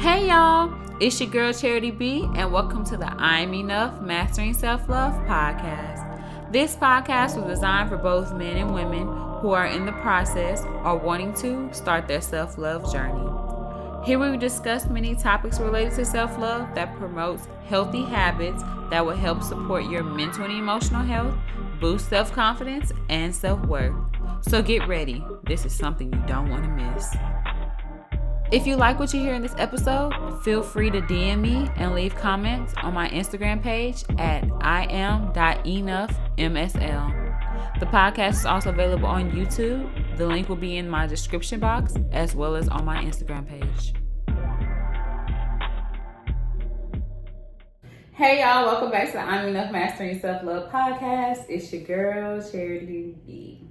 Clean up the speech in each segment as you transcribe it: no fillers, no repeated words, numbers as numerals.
Hey y'all, it's your girl Charity B, and welcome to the I'm Enough Mastering Self-Love podcast. This podcast was designed for both men and women who are in the process or wanting to start their self-love journey. Here we discuss many topics related to self-love that promotes healthy habits that will help support your mental and emotional health, boost self-confidence, and self-worth. So get ready. This is something you don't want to miss. If you like what you hear in this episode, feel free to DM me and leave comments on my Instagram page at iam.enoughmsl. The podcast is also available on YouTube. The link will be in my description box as well as on my Instagram page. Hey y'all, welcome back to the I'm Enough Mastering Self-Love podcast. It's your girl, Charity B.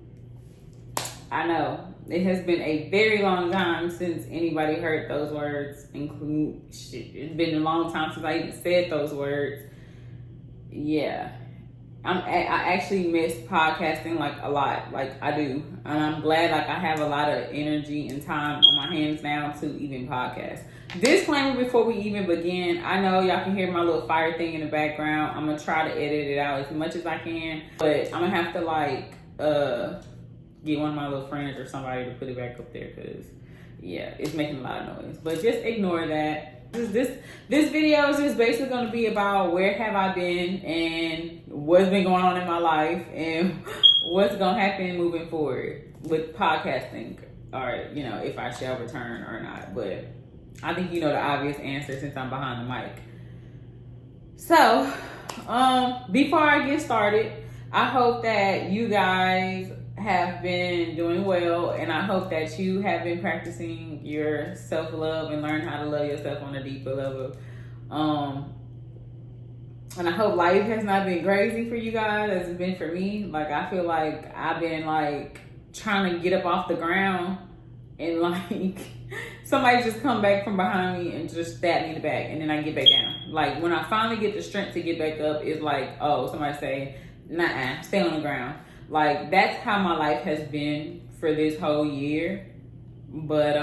I know it has been a very long time since anybody heard those words. It's been a long time since I even said those words. Yeah, I actually miss podcasting like a lot. Like I do, and I'm glad like I have a lot of energy and time on my hands now to even podcast. Disclaimer before we even begin, I know y'all can hear my little fire thing in the background. I'm gonna try to edit it out as much as I can, but I'm gonna have to get one of my little friends or somebody to put it back up there because, yeah, it's making a lot of noise. But just ignore that. This video is just basically going to be about where have I been and what's been going on in my life and what's going to happen moving forward with podcasting, or, you know, if I shall return or not. But I think you know the obvious answer since I'm behind the mic. So, before I get started, I hope that you guys have been doing well, and I hope that you have been practicing your self-love and learn how to love yourself on a deeper level. And I hope life has not been crazy for you guys as it's been for me. Like, I feel like I've been like trying to get up off the ground and like somebody just come back from behind me and just stab me in the back, and then I get back down. Like, when I finally get the strength to get back up, it's like, oh, somebody say, nah, stay on the ground. Like, that's how my life has been for this whole year. But,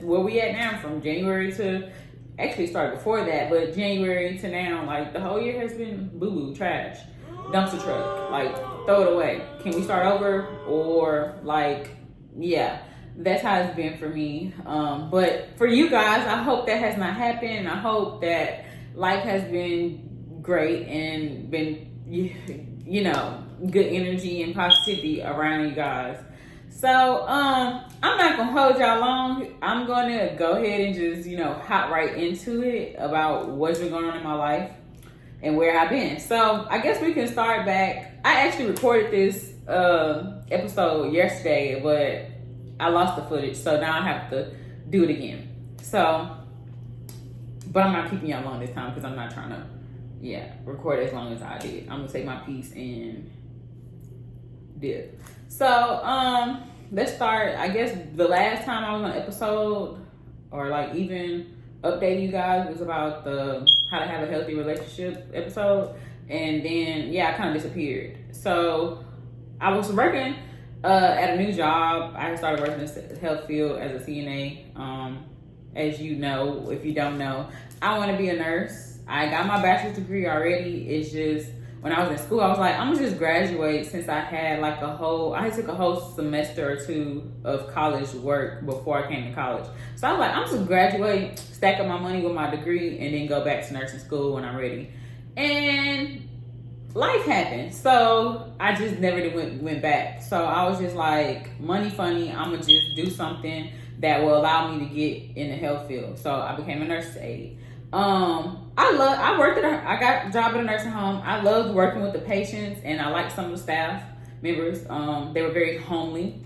where we at now from January to, actually started before that, but January to now, like, the whole year has been boo-boo, trash, dumpster truck, like, throw it away. Can we start over? Or, like, yeah, that's how it's been for me. But for you guys, I hope that has not happened. I hope that life has been great and been, you know, good energy and positivity around you guys. So I'm not gonna hold y'all long. I'm gonna go ahead and just, you know, hop right into it about what's been going on in my life and where I've been. So I guess we can start back. I actually recorded this episode yesterday, but I lost the footage, so now I have to do it again. So, but I'm not keeping y'all long this time because I'm not trying to record as long as I did. I'm gonna take my piece and dip. So let's start. I guess the last time I was on an episode, or like even updating you guys, was about the how to have a healthy relationship episode, and then I kind of disappeared. So I was working at a new job. I started working in the health field as a CNA. As you know, if you don't know, I want to be a nurse. I got my bachelor's degree already. It's just, when I was in school, I was like, I'm gonna just graduate, since I had like I took a whole semester or two of college work before I came to college. So I was like, I'm just graduate, stack up my money with my degree, and then go back to nursing school when I'm ready. And life happened. So I just never went back. So I was just like, money funny, I'm gonna just do something that will allow me to get in the health field. So I became a nurse aide. I got a job at a nursing home. I loved working with the patients, and I liked some of the staff members. They were very homely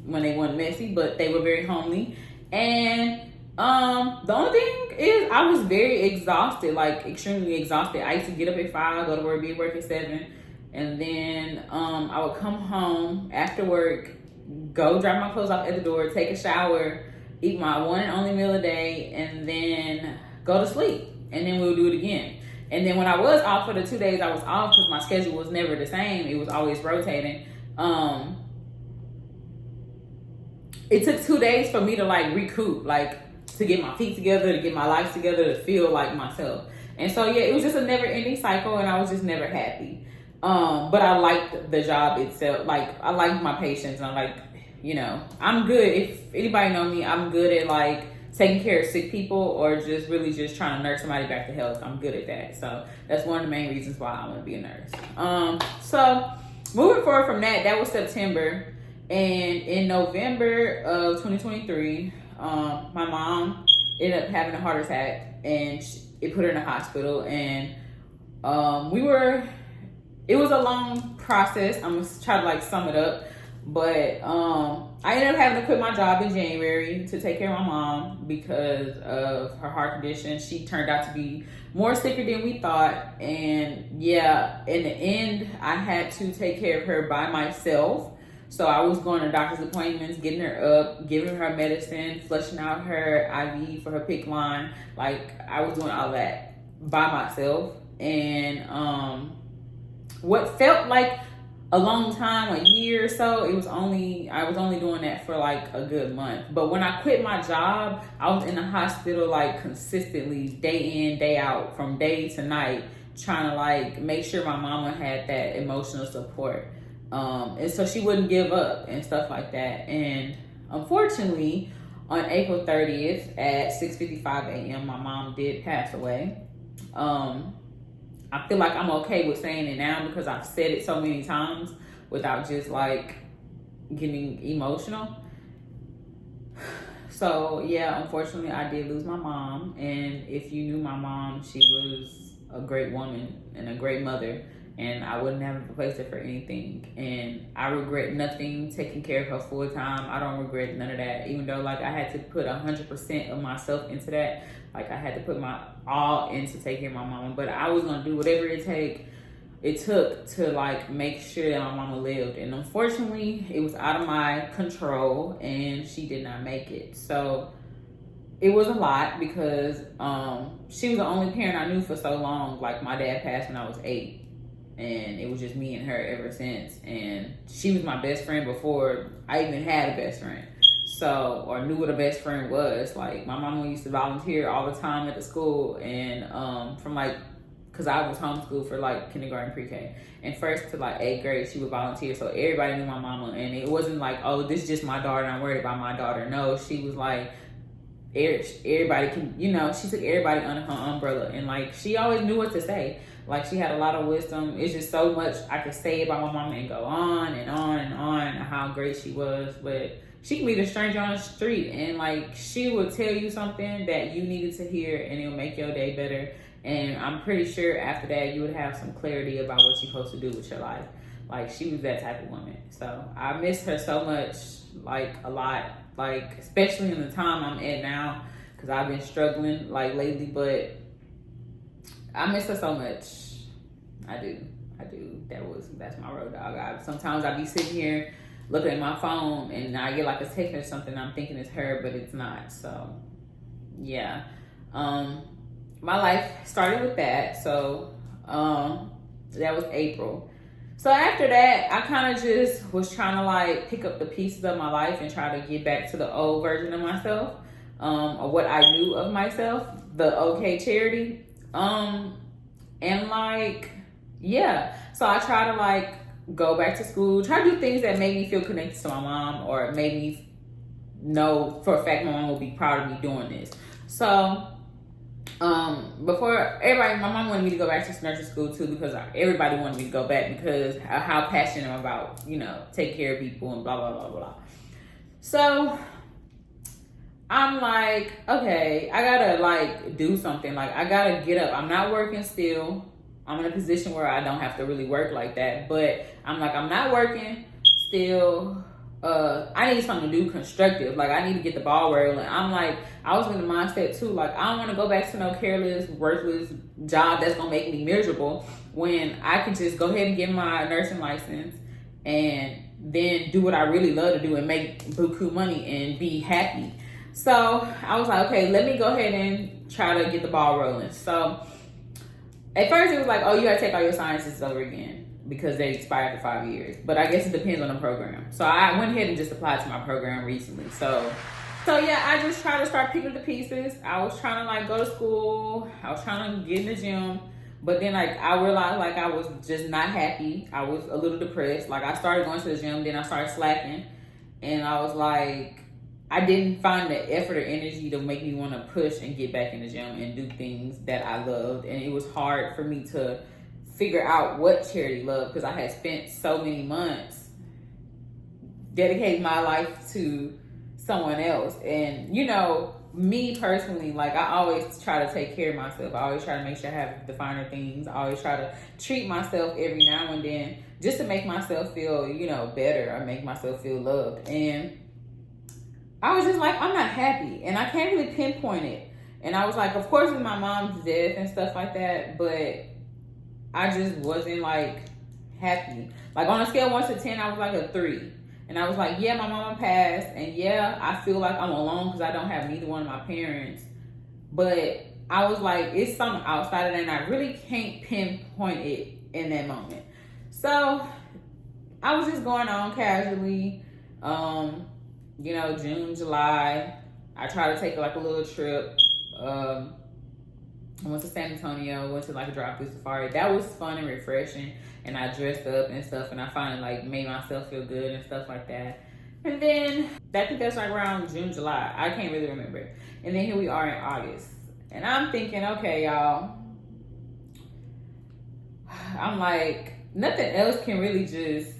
when they weren't messy, but they were very homely. And the only thing is I was very exhausted, like extremely exhausted. I used to get up at 5, go to work, be at work at 7, and then I would come home after work, go drop my clothes off at the door, take a shower, eat my one and only meal a day, and then go to sleep. And then we'll do it again. And then when I was off for the 2 days I was off, because my schedule was never the same, it was always rotating, it took 2 days for me to like recoup, like to get my feet together, to get my life together, to feel like myself. And so yeah, it was just a never ending cycle, and I was just never happy. But I liked the job itself. Like I liked my patients, and I like, you know, I'm good. If anybody know me, I'm good at like taking care of sick people or just really just trying to nurse somebody back to health. I'm good at that. So that's one of the main reasons why I want to be a nurse. So moving forward from that, that was September. And in November of 2023, my mom ended up having a heart attack, and it put her in the hospital. And it was a long process. I'm gonna try to like sum it up, but I ended up having to quit my job in January to take care of my mom because of her heart condition. She turned out to be more sicker than we thought, and yeah, in the end, I had to take care of her by myself. So I was going to doctor's appointments, getting her up, giving her medicine, flushing out her IV for her PICC line. Like I was doing all that by myself, and what felt like a long time, a year or so, I was only doing that for like a good month. But when I quit my job, I was in the hospital like consistently, day in, day out, from day to night, trying to like make sure my mama had that emotional support. And so she wouldn't give up and stuff like that. And unfortunately, on April 30th at 6:55 a.m., my mom did pass away. I feel like I'm okay with saying it now because I've said it so many times without just like getting emotional. So yeah, unfortunately I did lose my mom. And if you knew my mom, she was a great woman and a great mother. And I would never replace her for anything. And I regret nothing taking care of her full time. I don't regret none of that. Even though like I had to put 100% of myself into that. Like I had to put my all in to take care of my mama. But I was gonna do whatever it took to like make sure that my mama lived. And unfortunately, it was out of my control and she did not make it. So it was a lot because she was the only parent I knew for so long. Like my dad passed when I was 8. And it was just me and her ever since. And she was my best friend before I even had a best friend. So, or knew what a best friend was. Like, my mama used to volunteer all the time at the school. And from like, because I was homeschooled for like kindergarten, pre-K. And first to like 8th grade, she would volunteer. So everybody knew my mama. And it wasn't like, oh, this is just my daughter and I'm worried about my daughter. No, she was like, everybody can, you know, she took everybody under her umbrella. And like, she always knew what to say. Like, she had a lot of wisdom. It's just so much I could say about my mama and go on and on and on and how great she was. But she can meet a stranger on the street and like, she would tell you something that you needed to hear and it'll make your day better. And I'm pretty sure after that, you would have some clarity about what you're supposed to do with your life. Like, she was that type of woman. So I miss her so much, like a lot, like especially in the time I'm at now, because I've been struggling like lately, but I miss her so much. I do. That's my road dog. Sometimes I be sitting here looking at my phone and I get like a text or something. I'm thinking it's her, but it's not. So yeah. My life started with that. So that was April. So after that, I kind of just was trying to like pick up the pieces of my life and try to get back to the old version of myself, or what I knew of myself, the okay Charity. And like, yeah, so I try to like go back to school, try to do things that made me feel connected to my mom or made me know for a fact my mom will be proud of me doing this. So before everybody, my mom wanted me to go back to nursing school too, because everybody wanted me to go back because of how passionate I'm about, you know, take care of people and blah, blah, blah, blah. So I'm like, okay, I gotta like do something. Like, I gotta get up. I'm not working still. I'm in a position where I don't have to really work like that. But I'm like, I'm not working still. I need something to do constructive. Like, I need to get the ball rolling. I'm like, I was in the mindset too. Like, I don't want to go back to no careless, worthless job that's gonna make me miserable when I can just go ahead and get my nursing license and then do what I really love to do and make buku money and be happy. So I was like, okay, let me go ahead and try to get the ball rolling. So at first it was like, oh, you gotta take all your sciences over again. because they expire after 5 years. But I guess it depends on the program. So I went ahead and just applied to my program recently. So yeah, I just try to start picking up the pieces. I was trying to like go to school. I was trying to get in the gym. But then like I realized like I was just not happy. I was a little depressed. Like I started going to the gym, then I started slacking. And I was like, I didn't find the effort or energy to make me want to push and get back in the gym and do things that I loved. And it was hard for me to figure out what charity love, because I had spent so many months dedicating my life to someone else. And you know, me personally, like I always try to take care of myself. I always try to make sure I have the finer things. I always try to treat myself every now and then just to make myself feel, you know, better or make myself feel loved. And I was just like, I'm not happy, and I can't really pinpoint it. And I was like, of course, with my mom's death and stuff like that, but I just wasn't like happy. Like on a scale of 1 to 10, I was like a 3. And I was like, yeah, my mama passed, and yeah, I feel like I'm alone because I don't have neither one of my parents. But I was like, it's something outside of that, and I really can't pinpoint it in that moment. So I was just going on casually. You know, June, July, I tried to take like a little trip. I went to San Antonio, went to like a drive-through safari. That was fun and refreshing. And I dressed up and stuff, and I finally like made myself feel good and stuff like that. And then I think that's like around June, July. I can't really remember. And then here we are in August. And I'm thinking, okay, y'all. I'm like, nothing else can really just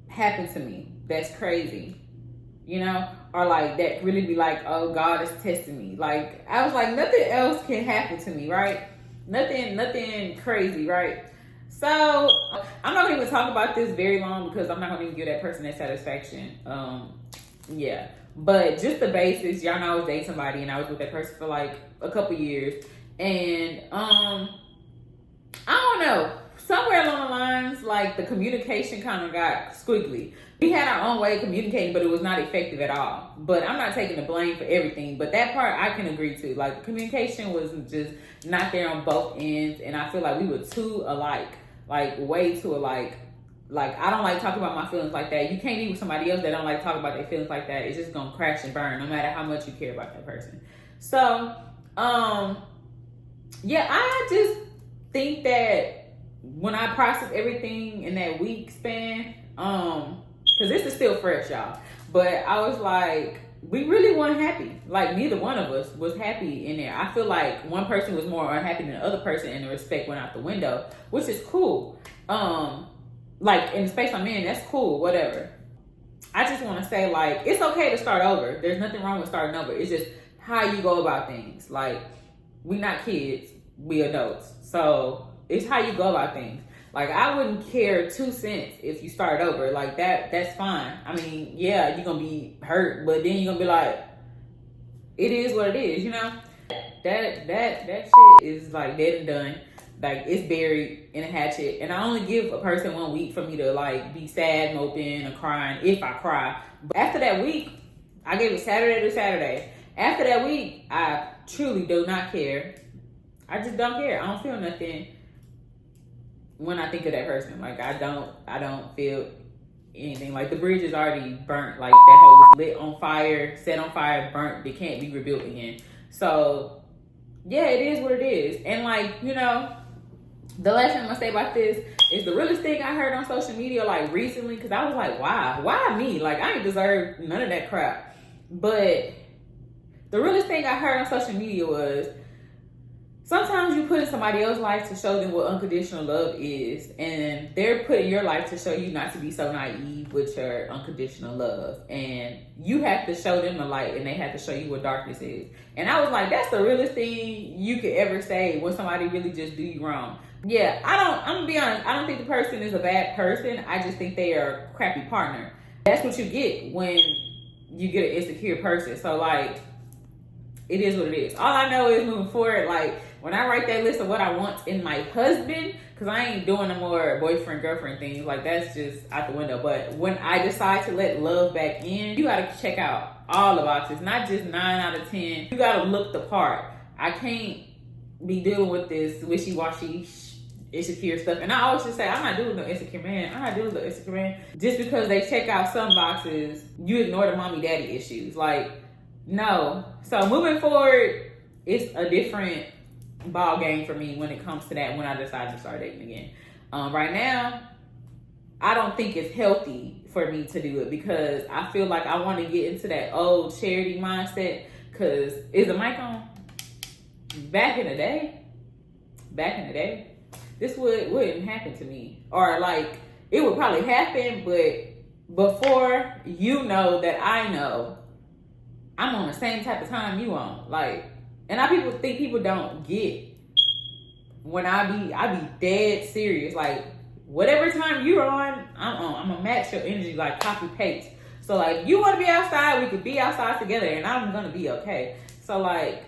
happen to me that's crazy, you know, or like that really be like, oh, God is testing me. Like I was like, nothing else can happen to me, right? Nothing crazy, right? So I'm not gonna even talk about this very long because I'm not gonna even give that person that satisfaction. Yeah, but just the basics. Y'all know I was dating somebody and I was with that person for like a couple years, and I don't know, somewhere along the lines, like the communication kind of got squiggly. We had our own way of communicating, but it was not effective at all. But I'm not taking the blame for everything. But that part I can agree to. Like communication was just not there on both ends. And I feel like we were too alike. Like way too alike. Like I don't like talking about my feelings like that. You can't be with somebody else that don't like talking about their feelings like that. It's just gonna crash and burn no matter how much you care about that person. So, yeah, I just think that when I process everything in that week span, because this is still fresh, y'all. But I was like, we really weren't happy. Like, neither one of us was happy in there. I feel like one person was more unhappy than the other person, and the respect went out the window, which is cool. Like, in the space I'm in, that's cool, whatever. I just want to say, like, it's okay to start over. There's nothing wrong with starting over. It's just how you go about things. Like, we not kids, we adults. So, it's how you go about things. Like, I wouldn't care 2 cents if you start over. Like, that's fine. I mean, yeah, you're going to be hurt, but then you're going to be like, it is what it is, you know? That shit is, like, dead and done. Like, it's buried in a hatchet. And I only give a person 1 week for me to, like, be sad, moping, or crying, if I cry. But after that week, I gave it Saturday to Saturday. After that week, I truly do not care. I just don't care. I don't feel nothing when I think of that person. Like, I don't feel anything. Like, the bridge is already burnt. Like, that hoe was lit on fire, set on fire, burnt. It can't be rebuilt again. So, yeah, it is what it is. And, like, you know, the last thing I'm gonna say about this is the realest thing I heard on social media, like, recently, because I was like, why me? Like, I ain't deserve none of that crap. But the realest thing I heard on social media was, sometimes you put in somebody else's life to show them what unconditional love is, and they're putting your life to show you not to be so naive with your unconditional love. And you have to show them the light, and they have to show you what darkness is. And I was like, that's the realest thing you could ever say when somebody really just do you wrong. Yeah, I'm gonna be honest, I don't think the person is a bad person. I just think they are a crappy partner. That's what you get when you get an insecure person. So, like, it is what it is. All I know is moving forward, like, when I write that list of what I want in my husband, because I ain't doing no more boyfriend, girlfriend things, like, that's just out the window. But when I decide to let love back in, you got to check out all the boxes, not just 9 out of 10. You got to look the part. I can't be dealing with this wishy-washy insecure stuff. And I always just say, I'm not doing no insecure man. I'm not doing no insecure man. Just because they check out some boxes, you ignore the mommy daddy issues. Like, no. So moving forward, it's a different ball game for me when it comes to that, when I decide to start dating again. Right now, I don't think it's healthy for me to do it because I feel like I want to get into that old charity mindset. Because is the mic on? Back in the day, this wouldn't happen to me. Or like, it would probably happen, but before you know that I know, I'm on the same type of time you on. Like, and people think people don't get when I be dead serious. Like, whatever time you're on, I'm on. I'm gonna match your energy like copy paste. So like, you want to be outside, we could be outside together, and I'm gonna be okay. So like,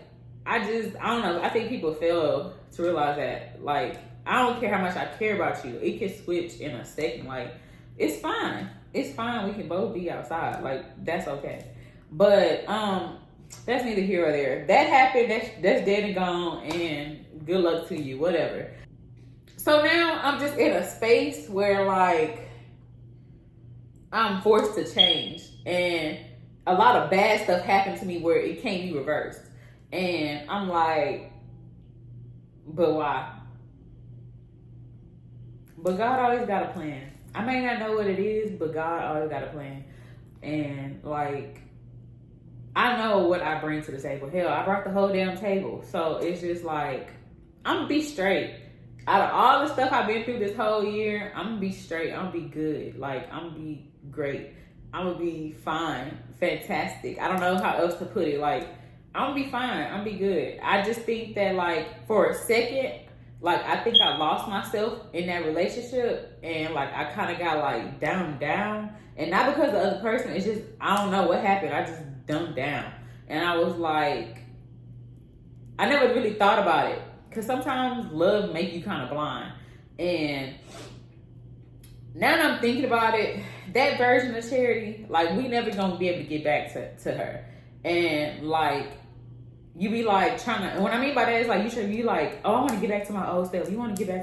I don't know. I think people fail to realize that. Like, I don't care how much I care about you. It can switch in a second. Like, it's fine. It's fine. We can both be outside. Like, that's okay. But that's neither here or there. That happened. That's dead and gone. And good luck to you. Whatever. So now I'm just in a space where like I'm forced to change, and a lot of bad stuff happened to me where it can't be reversed. And I'm like, but why? But God always got a plan. I may not know what it is, but God always got a plan. And like, I know what I bring to the table. Hell, I brought the whole damn table. So it's just like, I'm gonna be straight. Out of all the stuff I've been through this whole year, I'm gonna be straight. I'm gonna be good. Like, I'm gonna be great. I'm gonna be fine. Fantastic. I don't know how else to put it. Like, I'm gonna be fine. I'm gonna be good. I just think that like, for a second, like, I think I lost myself in that relationship, and like, I kind of got like down, and not because the other person. It's just, I don't know what happened. I just dumbed down, and I was like, I never really thought about it, because sometimes love make you kind of blind. And now that I'm thinking about it, that version of Charity, like, we never gonna be able to get back to her. And like, you be like trying to, and what I mean by that is like, you should be like, oh, I want to get back to my old self. I want to get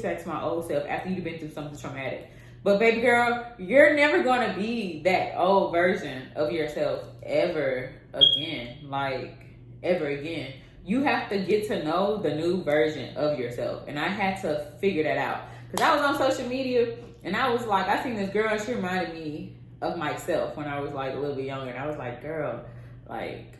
back to my old self after you've been through something traumatic. But baby girl, you're never going to be that old version of yourself ever again. Like, ever again. You have to get to know the new version of yourself. And I had to figure that out. Because I was on social media, and I was like, I seen this girl, and she reminded me of myself when I was like a little bit younger. And I was like, girl, like,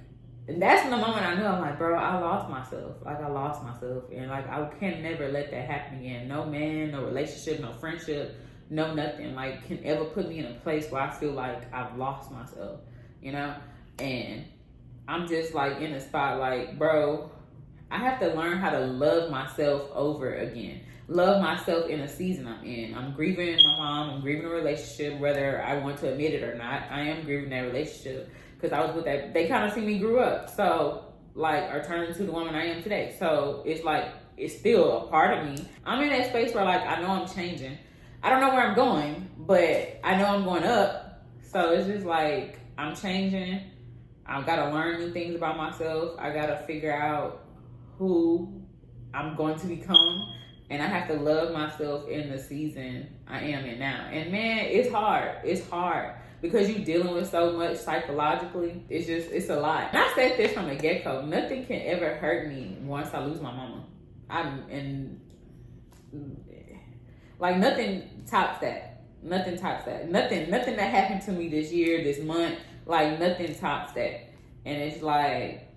and that's the moment I knew. I'm like, bro, I lost myself. Like, I lost myself. And like, I can never let that happen again. No man, no relationship, no friendship, no nothing, like, can ever put me in a place where I feel like I've lost myself, you know? And I'm just like in a spot like, bro, I have to learn how to love myself over again. Love myself in a season I'm in. I'm grieving my mom. I'm grieving a relationship, whether I want to admit it or not. I am grieving that relationship because I was with that. They kind of see me grew up. So, like, or turn into the woman I am today. So it's like, it's still a part of me. I'm in that space where like, I know I'm changing. I don't know where I'm going, but I know I'm going up. So it's just like, I'm changing. I've got to learn new things about myself. I got to figure out who I'm going to become. And I have to love myself in the season I am in now. And man, it's hard. It's hard because you're dealing with so much psychologically. It's a lot. And I said this from the get-go. Nothing can ever hurt me once I lose my mama. Like, nothing tops that. Nothing tops that. Nothing that happened to me this year, this month, like, nothing tops that. And it's like,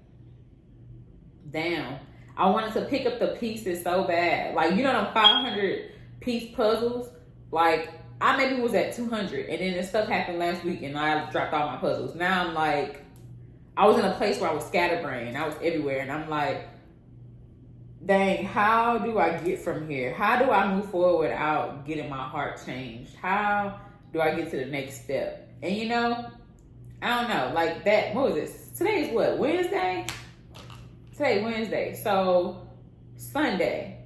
damn. I wanted to pick up the pieces so bad. Like, you know them 500 piece puzzles? Like, I maybe was at 200, and then this stuff happened last week, and I dropped all my puzzles. Now I'm like, I was in a place where I was scatterbrained. I was everywhere, and I'm like, dang, how do I get from here? How do I move forward without getting my heart changed? How do I get to the next step? And you know, I don't know, like that, what was this? Today is what, Wednesday? Today, Wednesday. So, Sunday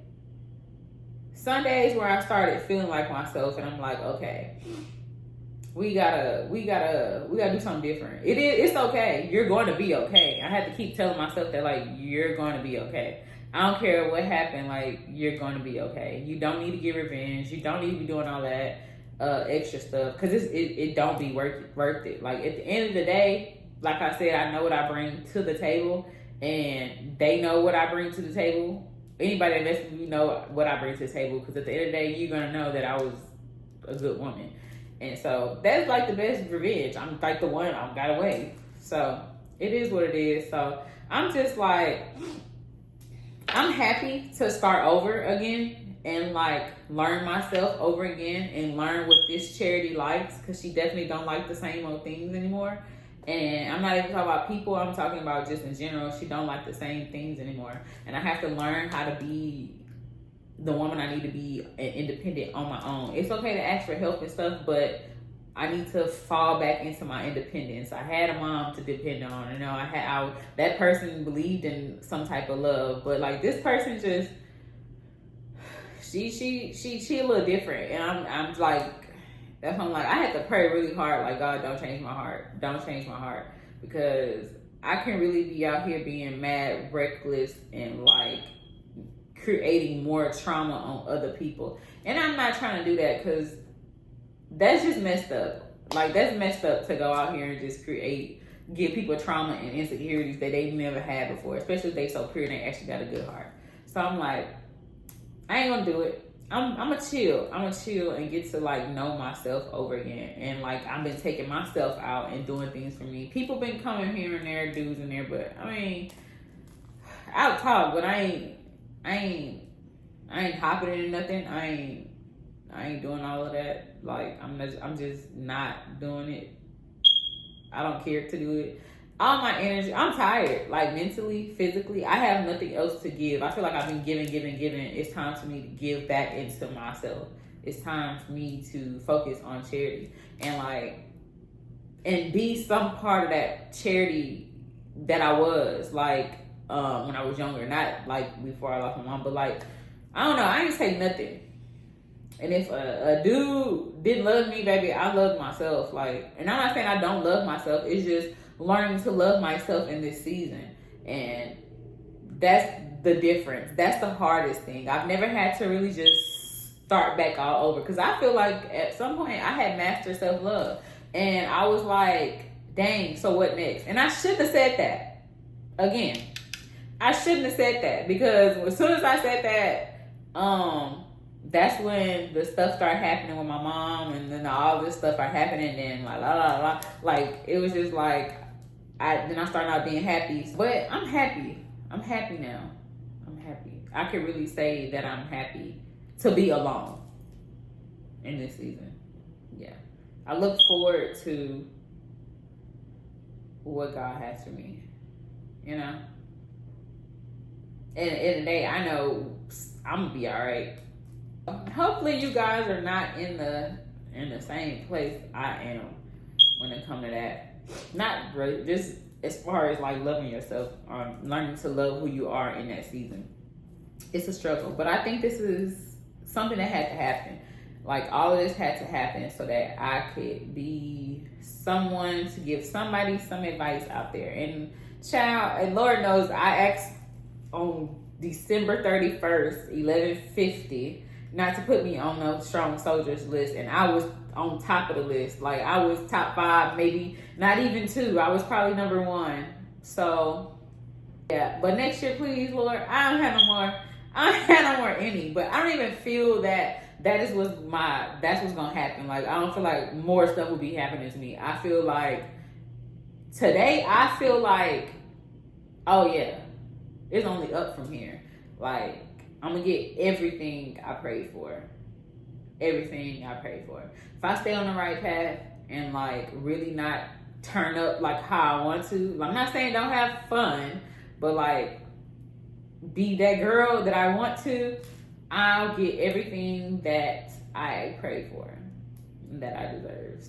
is where I started feeling like myself, and I'm like, okay, we gotta do something different. It's okay. You're going to be okay. I had to keep telling myself that, like, you're going to be okay. I don't care what happened. Like, you're gonna be okay. You don't need to get revenge. You don't need to be doing all that extra stuff because it don't be worth it. Like, at the end of the day, like I said, I know what I bring to the table, and they know what I bring to the table. Anybody that lets me know what I bring to the table, because at the end of the day, you're gonna know that I was a good woman, and so that's like the best revenge. I'm like the one I got away, so it is what it is. So I'm just like, I'm happy to start over again and like learn myself over again and learn what this Charity likes, because she definitely don't like the same old things anymore. And I'm not even talking about people, I'm talking about just in general. She don't like the same things anymore. And I have to learn how to be the woman I need to be and independent on my own. It's okay to ask for help and stuff, but I need to fall back into my independence. I had a mom to depend on. You know, that person believed in some type of love, but like this person just, she a little different. And I'm like, that's why I'm like, I had to pray really hard. Like, God, don't change my heart. Don't change my heart, because I can really be out here being mad, reckless, and like creating more trauma on other people. And I'm not trying to do that, because that's just messed up. Like, that's messed up to go out here and just give people trauma and insecurities that they've never had before, especially if they so pure and they actually got a good heart. So I'm like, I ain't gonna do it. I'm gonna chill. I'm gonna chill and get to like know myself over again. And like, I've been taking myself out and doing things for me. People been coming here and there, dudes in there, but I mean, I'll talk, but I ain't hopping into nothing. I ain't doing all of that. Like, I'm just not doing it. I don't care to do it. All my energy, I'm tired, like mentally, physically. I have nothing else to give. I feel like I've been giving. It's time for me to give back into myself. It's time for me to focus on charity and be some part of that charity that I was like when I was younger. Not like before I lost my mom, but like, I don't know. I ain't say nothing. And if a dude didn't love me, baby, I loved myself. Like, and I'm not saying I don't love myself. It's just learning to love myself in this season. And that's the difference. That's the hardest thing. I've never had to really just start back all over. Because I feel like at some point I had mastered self-love. And I was like, dang, so what next? And I shouldn't have said that. Again, I shouldn't have said that. Because as soon as I said that, that's when the stuff started happening with my mom, and then all this stuff started happening, and like la la la, like it was just like then I started out being happy. But I'm happy. I'm happy now. I'm happy. I can really say that I'm happy to be alone in this season. Yeah, I look forward to what God has for me. You know, and at the end of the day, I know I'm gonna be all right. Hopefully you guys are not in the same place I am when it comes to that. Not really, just as far as like loving yourself or learning to love who you are in that season. It's a struggle, but I think this is something that had to happen. Like, all of this had to happen so that I could be someone to give somebody some advice out there. And child, and Lord knows, I asked on December 31st, 11:50, not to put me on no strong soldiers list, and I was on top of the list. Like, I was top 5, maybe not even 2. I was probably number 1. So yeah, but next year, please, Lord, I don't have no more any. But I don't even feel that's what's gonna happen. Like, I don't feel like more stuff will be happening to me. I feel like today, oh yeah, it's only up from here. Like, I'm gonna get everything I prayed for. Everything I prayed for. If I stay on the right path and like really not turn up like how I want to, I'm not saying don't have fun, but like be that girl that I want to, I'll get everything that I prayed for and that I deserve.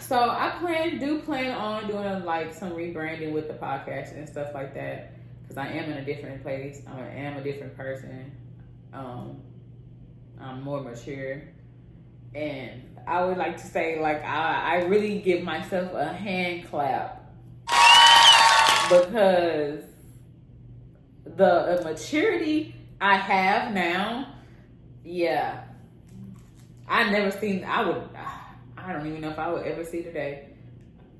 So I do plan on doing like some rebranding with the podcast and stuff like that. Because I am in a different place. I am a different person. I'm more mature. And I would like to say, like, I really give myself a hand clap. Because the maturity I have now, yeah, I never seen. I don't even know if I would ever see today.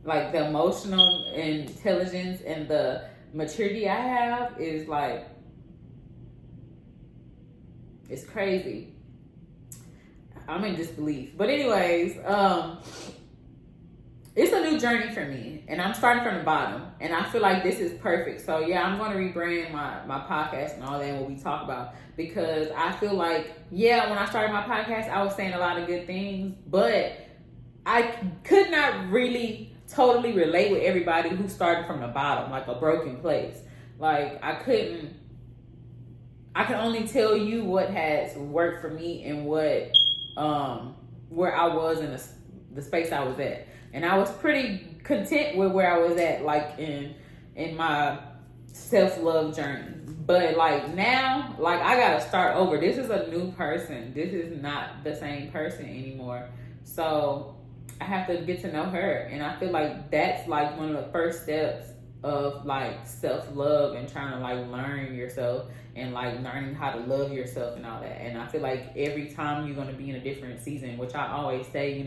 Like the emotional intelligence and the maturity I have is like, it's crazy. I'm in disbelief. But anyways, it's a new journey for me, and I'm starting from the bottom, and I feel like this is perfect. So yeah, I'm going to rebrand my podcast and all that and what we talk about, because I feel like, yeah, when I started my podcast, I was saying a lot of good things, but I could not really totally relate with everybody who started from the bottom, like a broken place. Like I can only tell you what has worked for me and what where I was in the space I was at. And I was pretty content with where I was at, like in my self-love journey. But like now, like I gotta start over. This is a new person. This is not the same person anymore. So I have to get to know her. And I feel like that's like one of the first steps of like self-love and trying to like learn yourself and like learning how to love yourself and all that. And I feel like every time you're going to be in a different season, which I always say,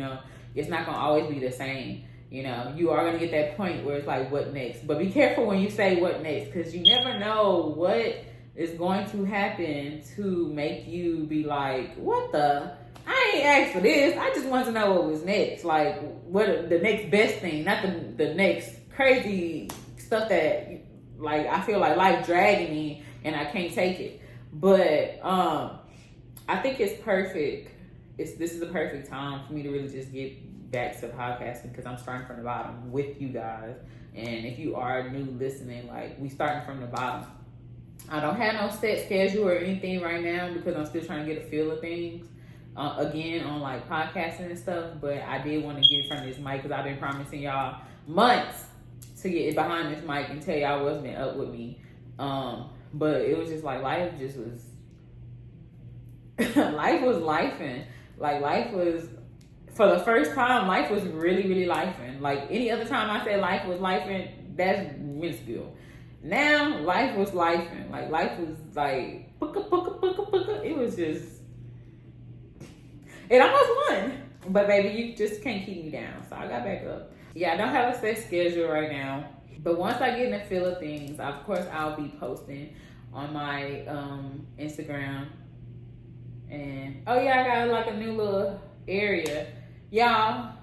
it's not going to always be the same. You are going to get that point where it's like, what next? But be careful when you say what next, because you never know what is going to happen to make you be like, what the? I ain't asked for this. I just want to know what was next. Like, what the next best thing, not the next crazy stuff that, like, I feel like life dragging me and I can't take it. But I think it's perfect. This is the perfect time for me to really just get back to podcasting, because I'm starting from the bottom with you guys. And if you are new listening, like, we starting from the bottom. I don't have no set schedule or anything right now because I'm still trying to get a feel of things. Again, on like podcasting and stuff, but I did want to get in front of this mic because I've been promising y'all months to get behind this mic and tell y'all what's been up with me. But it was just like life just was life was lifing. Like life was, for the first time, life was really, really lifing. Like any other time I said life was lifing, that's minuscule. Now life was lifing. Like life was like it was just, it almost won. But baby, you just can't keep me down. So I got back up. Yeah, I don't have a set schedule right now. But once I get in the feel of things, of course, I'll be posting on my Instagram. And, oh yeah, I got like a new little area. Y'all,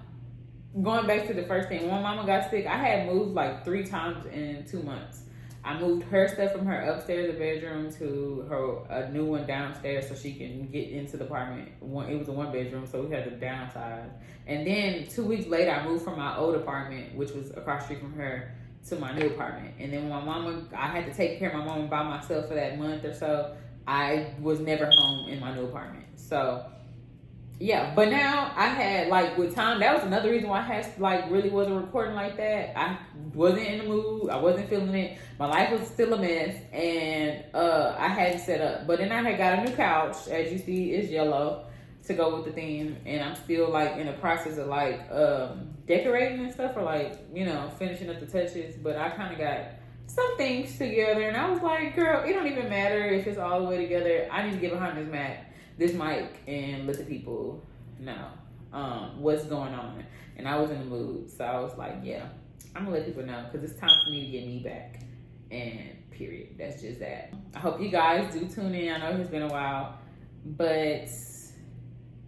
going back to the first thing, when mama got sick, I had moved like 3 times in 2 months. I moved her stuff from her upstairs bedroom to a new one downstairs so she can get into the apartment. It was a 1-bedroom, so we had to downsize. And then 2 weeks later, I moved from my old apartment, which was across the street from her, to my new apartment. And then when I had to take care of my mama by myself for that month or so. I was never home in my new apartment. So yeah, but now I had, like, with time, that was another reason why I had, like, really wasn't recording like that. I wasn't in the mood. I wasn't feeling it. My life was still a mess, and I hadn't set up. But then I had got a new couch, as you see, it's yellow, to go with the theme, and I'm still, like, in the process of, like, decorating and stuff, or, like, finishing up the touches. But I kind of got some things together, and I was like, girl, it don't even matter if it's all the way together. I need to get behind this mic and let the people know what's going on. And I was in the mood, so I was like, yeah, I'm gonna let people know, because it's time for me to get me back. And period. That's just that. I hope you guys do tune in. I know it's been a while, but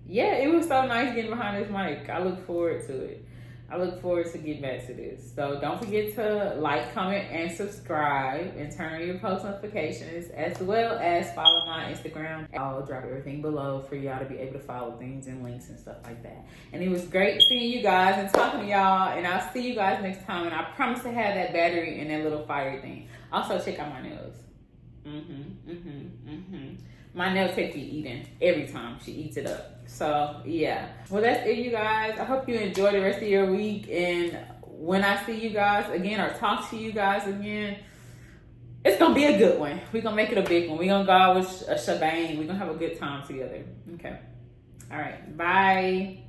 yeah, it was so nice getting behind this mic. I look forward to it. I look forward to getting back to this. So don't forget to like, comment, and subscribe, and turn on your post notifications, as well as follow my Instagram. I'll drop everything below for y'all to be able to follow things and links and stuff like that. And it was great seeing you guys and talking to y'all, and I'll see you guys next time. And I promise to have that battery and that little fire thing. Also, check out my nails. My nail takes me eating every time she eats it up. So yeah, well, that's it, you guys. I hope you enjoy the rest of your week, and when I see you guys again or talk to you guys again, it's gonna be a good one. We're gonna make it a big one. We're gonna go out with a shebang. We're gonna have a good time together. Okay, all right, bye.